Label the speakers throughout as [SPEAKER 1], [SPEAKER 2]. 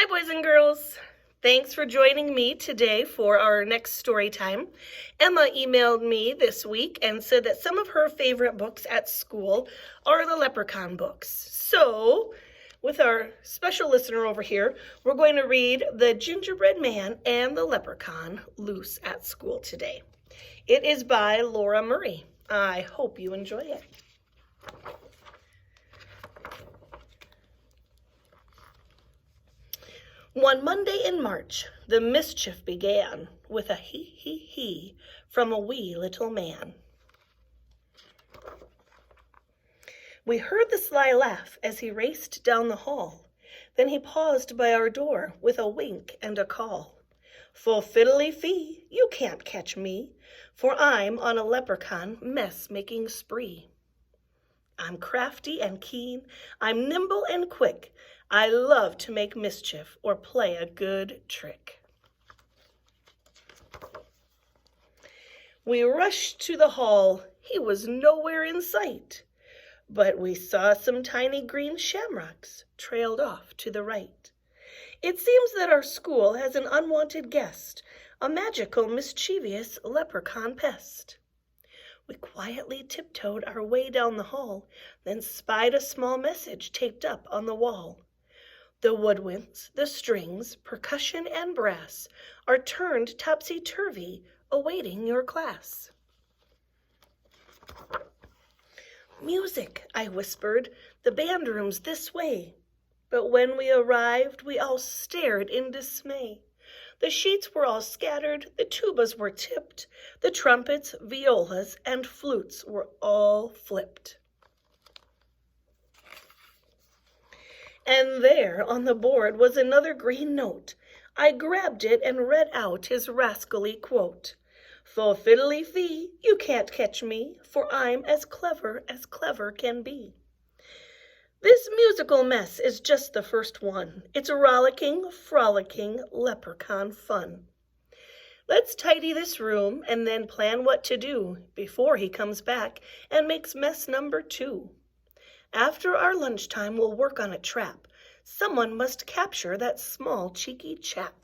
[SPEAKER 1] Hi, boys and girls. Thanks for joining me today for our next story time. Emma emailed me this week and said that some of her favorite books at school are the Leprechaun books. So, with our special listener over here, we're going to read The Gingerbread Man and the Leprechaun Loose at School today. It is by Laura Murray. I hope you enjoy it. One Monday in March, the mischief began with a he from a wee little man. We heard the sly laugh as he raced down the hall. Then he paused by our door with a wink and a call. Full fiddly-fee, you can't catch me, for I'm on a leprechaun mess-making spree. I'm crafty and keen, I'm nimble and quick, I love to make mischief or play a good trick. We rushed to the hall, he was nowhere in sight, but we saw some tiny green shamrocks trailed off to the right. It seems that our school has an unwanted guest, a magical, mischievous leprechaun pest. We quietly tiptoed our way down the hall, then spied a small message taped up on the wall. The woodwinds, the strings, percussion, and brass are turned topsy-turvy, awaiting your class. Music, I whispered, the band room's this way. But when we arrived, we all stared in dismay. The sheets were all scattered, the tubas were tipped, the trumpets, violas, and flutes were all flipped. And there on the board was another green note. I grabbed it and read out his rascally quote. Full fiddly-fee, you can't catch me, for I'm as clever can be. This musical mess is just the first one. It's rollicking, frolicking, leprechaun fun. Let's tidy this room and then plan what to do before he comes back and makes mess number 2. After our lunchtime, we'll work on a trap. Someone must capture that small, cheeky chap.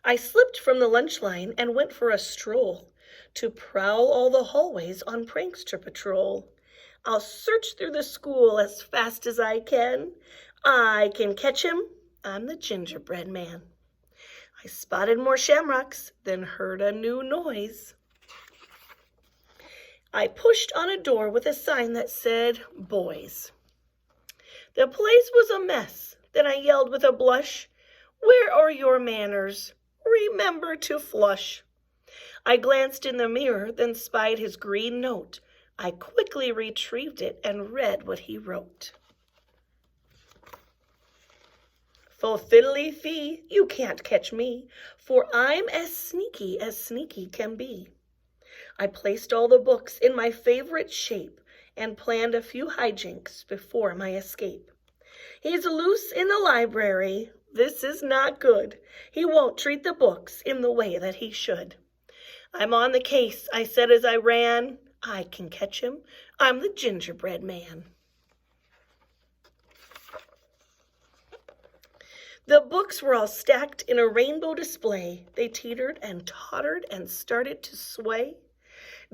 [SPEAKER 1] I slipped from the lunch line and went for a stroll to prowl all the hallways on prankster patrol. I'll search through the school as fast as I can. I can catch him. I'm the gingerbread man. I spotted more shamrocks, then heard a new noise. I pushed on a door with a sign that said, boys. The place was a mess. Then I yelled with a blush, where are your manners? Remember to flush. I glanced in the mirror, then spied his green note. I quickly retrieved it and read what he wrote. Full fiddly-fee, you can't catch me, for I'm as sneaky can be. I placed all the books in my favorite shape and planned a few hijinks before my escape. He's loose in the library. This is not good. He won't treat the books in the way that he should. I'm on the case, I said as I ran. I can catch him. I'm the gingerbread man. The books were all stacked in a rainbow display. They teetered and tottered and started to sway.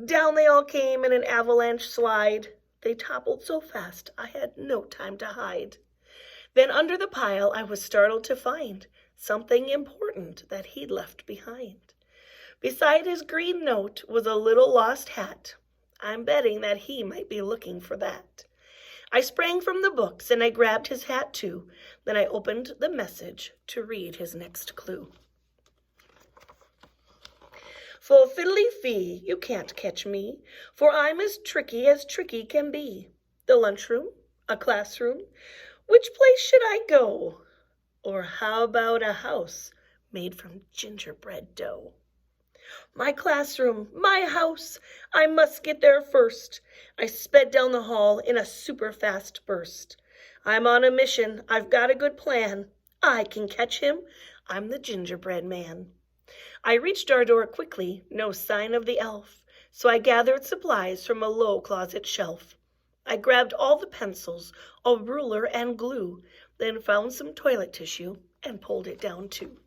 [SPEAKER 1] Down they all came in an avalanche slide. They toppled so fast I had no time to hide. Then under the pile I was startled to find something important that he'd left behind. Beside his green note was a little lost hat. I'm betting that he might be looking for that. I sprang from the books and I grabbed his hat too. Then I opened the message to read his next clue. Full fiddly-fee, you can't catch me, for I'm as tricky can be. The lunchroom, a classroom, which place should I go? Or how about a house made from gingerbread dough? My classroom, my house, I must get there first. I sped down the hall in a super fast burst. I'm on a mission, I've got a good plan. I can catch him, I'm the gingerbread man. I reached our door quickly, no sign of the elf, so I gathered supplies from a low closet shelf. I grabbed all the pencils, a ruler and glue, then found some toilet tissue and pulled it down too.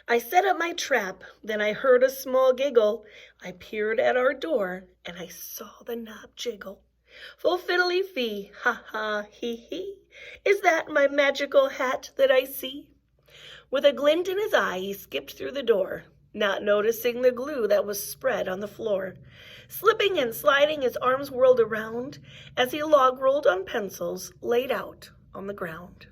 [SPEAKER 1] I set up my trap, then I heard a small giggle. I peered at our door, and I saw the knob jiggle. Full fiddly-fee, ha-ha, hee-hee, is that my magical hat that I see? With a glint in his eye, he skipped through the door, not noticing the glue that was spread on the floor. Slipping and sliding, his arms whirled around as he log-rolled on pencils laid out on the ground.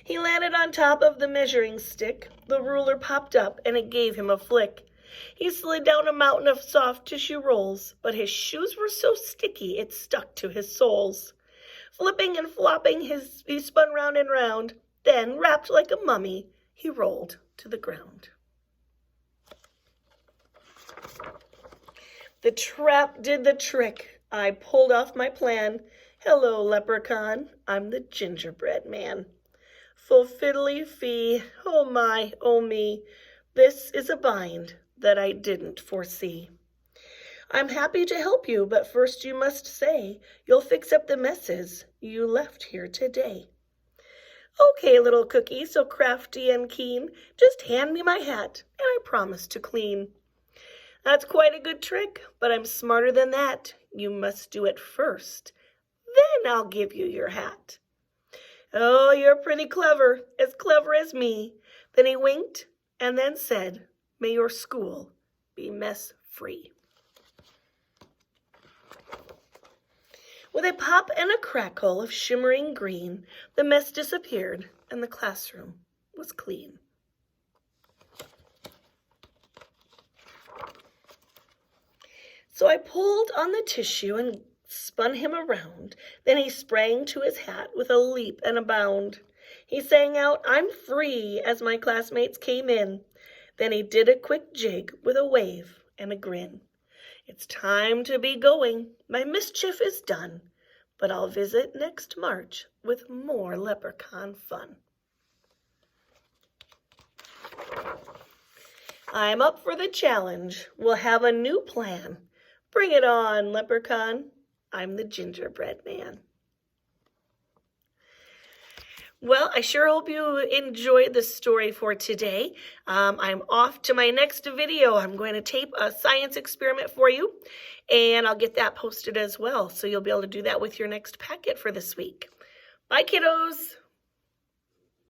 [SPEAKER 1] He landed on top of the measuring stick. The ruler popped up, and it gave him a flick. He slid down a mountain of soft tissue rolls, but his shoes were so sticky it stuck to his soles. Flipping and flopping, he spun round and round. Then, wrapped like a mummy, he rolled to the ground. The trap did the trick. I pulled off my plan. Hello, Leprechaun, I'm the gingerbread man. Full fiddly-fee, oh my, oh me, this is a bind that I didn't foresee. I'm happy to help you, but first you must say you'll fix up the messes you left here today. Okay, little cookie, so crafty and keen, just hand me my hat, and I promise to clean. That's quite a good trick, but I'm smarter than that. You must do it first, then I'll give you your hat. Oh, you're pretty clever as me. Then he winked and then said, may your school be mess-free. With a pop and a crackle of shimmering green, the mess disappeared and the classroom was clean. So I pulled on the tissue and spun him around. Then he sprang to his hat with a leap and a bound. He sang out, I'm free, as my classmates came in. Then he did a quick jig with a wave and a grin. It's time to be going. My mischief is done. But I'll visit next March with more Leprechaun fun. I'm up for the challenge. We'll have a new plan. Bring it on, Leprechaun. I'm the gingerbread man. Well, I sure hope you enjoyed the story for today. I'm off to my next video. I'm going to tape a science experiment for you, and I'll get that posted as well. So you'll be able to do that with your next packet for this week. Bye, kiddos.